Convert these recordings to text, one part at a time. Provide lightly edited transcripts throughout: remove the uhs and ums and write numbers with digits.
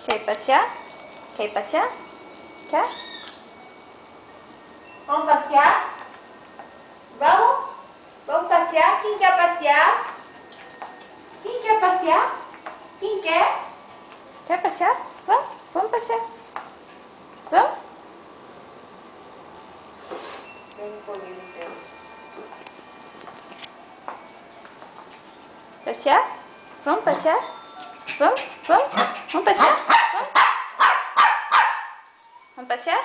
Quer ir passear? Quer ir passear? Quer? Vamos passear? Vamos? Vamos passear? Quem quer passear? Quem quer passear? Quem quer? Quer passear? Vamos? Vamos passear. Vamos? Passear? Vamos passear? Vamos? Vamos? Vamos passear? Vamos? Vamos passear?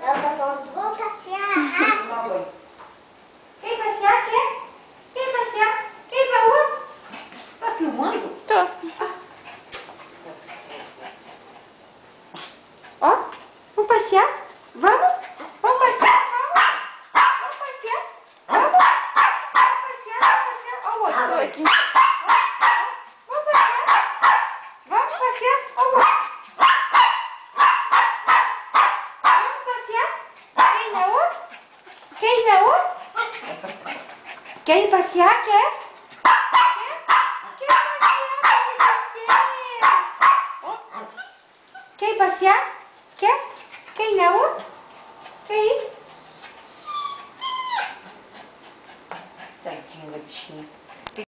Ela tá falando, vamos passear rápido. Quer passear? Quer? Quer passear? Quer ir pra rua? Tá filmando? Tô. Ó, vamos passear? Vamos? Vamos passear? Vamos? Vamos passear? Vamos? Vamos passear? Vamos passear? Ó o outro aqui. Vamos passear? Vamos passear? Ó o outro. Vamos passear? Quer ir na rua? Quer ir na rua? Quer ir passear? Quer? Quer passear? Quer ir passear? Quer? Quer ir na rua? Quer ir? Tadinha da bichinha.